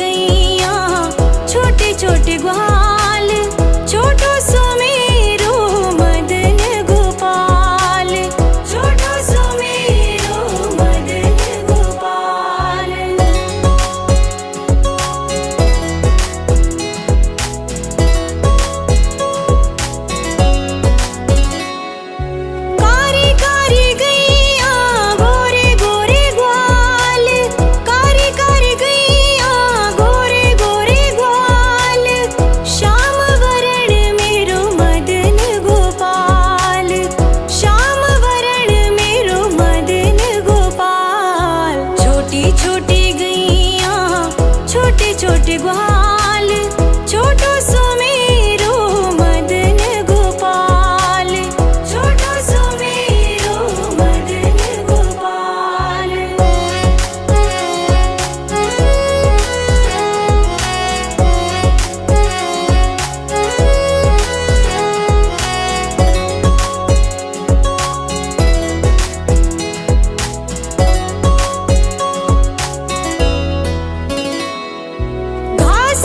गैया, छोटे छोटे ग्वाल, छोटो सुमेरो मदन गोपाल, छोटो सुमेरो मदन गोपाल। कारी कारी गैया, गोरे गोरे ग्वाल, कारी कारी गैया, गोरे गोरे ग्वाल, श्याम वरण मेरो मदन गोपाल, श्याम वरण मेरो मदन गोपाल। छोटी छोटी गैया, छोटे छोटे ग्वाल, छोटो सुमेरो मदन गोपाल, छोटो सुमेरो मदन गोपाल। घास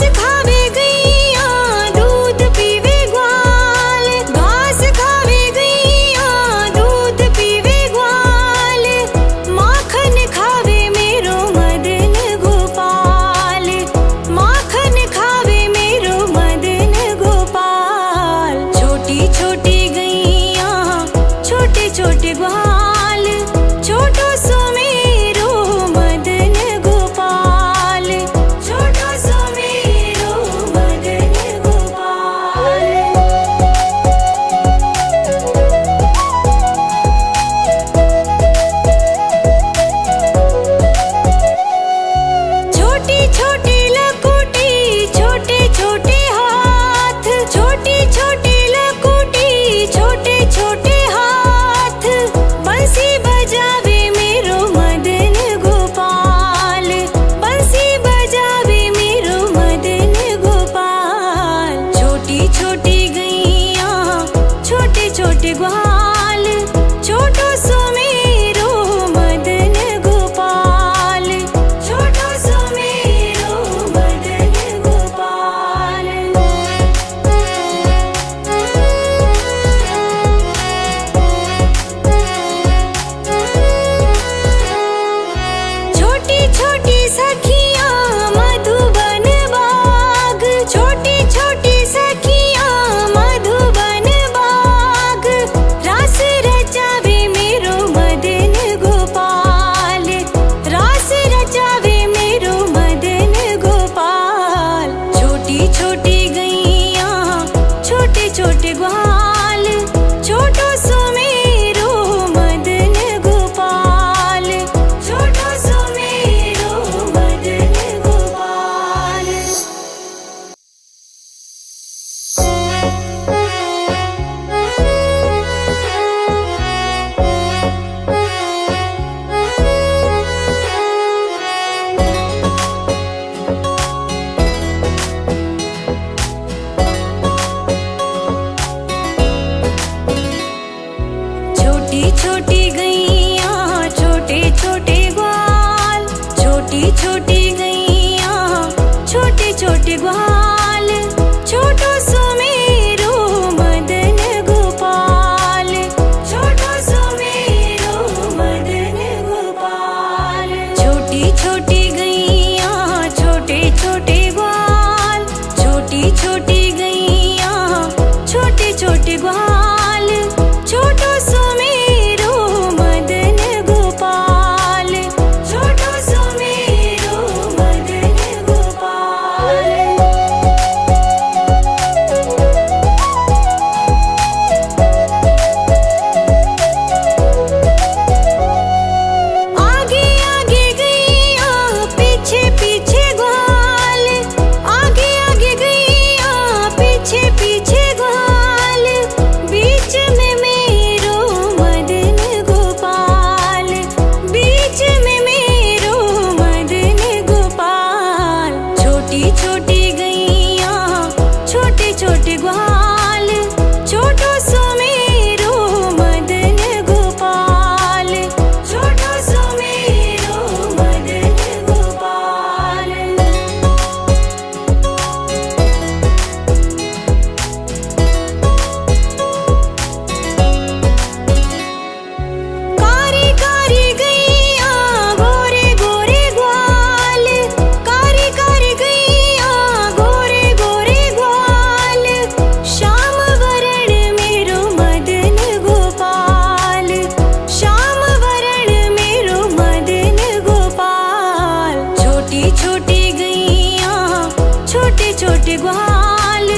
छोटे ग्वाल,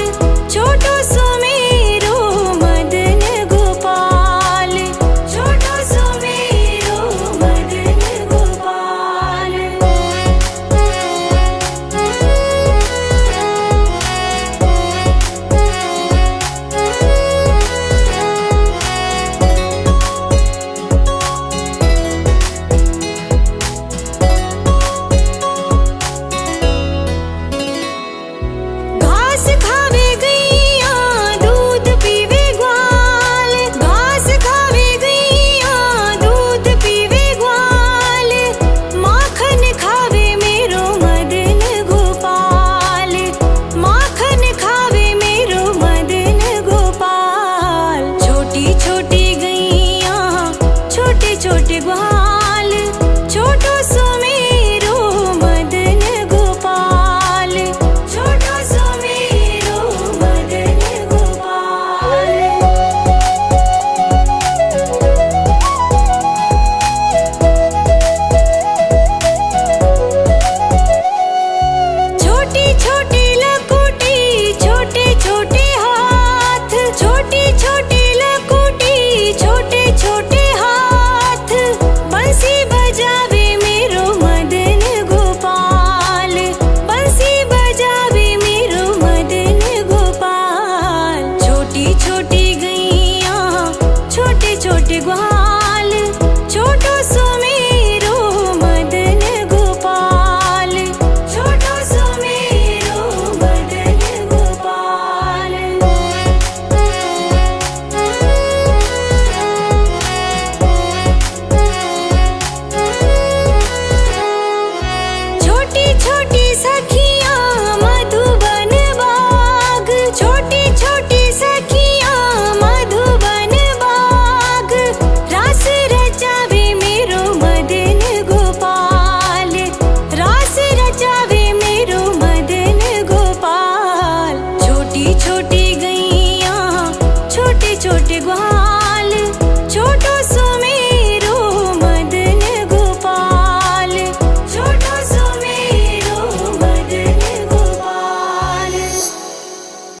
छोटो सुमेरो मदन गोपाल, छोटो सुमेरो मदन गोपाल। घास खावे गैया दूध पीवे ग्वाल, घास खावे गैया दूध पीवे ग्वाल, माखन खावे मेरो मदन गोपाल, माखन खावे मेरो मदन गोपाल। छोटी छोटी गैया छोटे छोटे ग्वाल, छोटो सुमेरो मदन गोपाल, छोटो सुमेरो मदन गोपाल। छोटी छोटी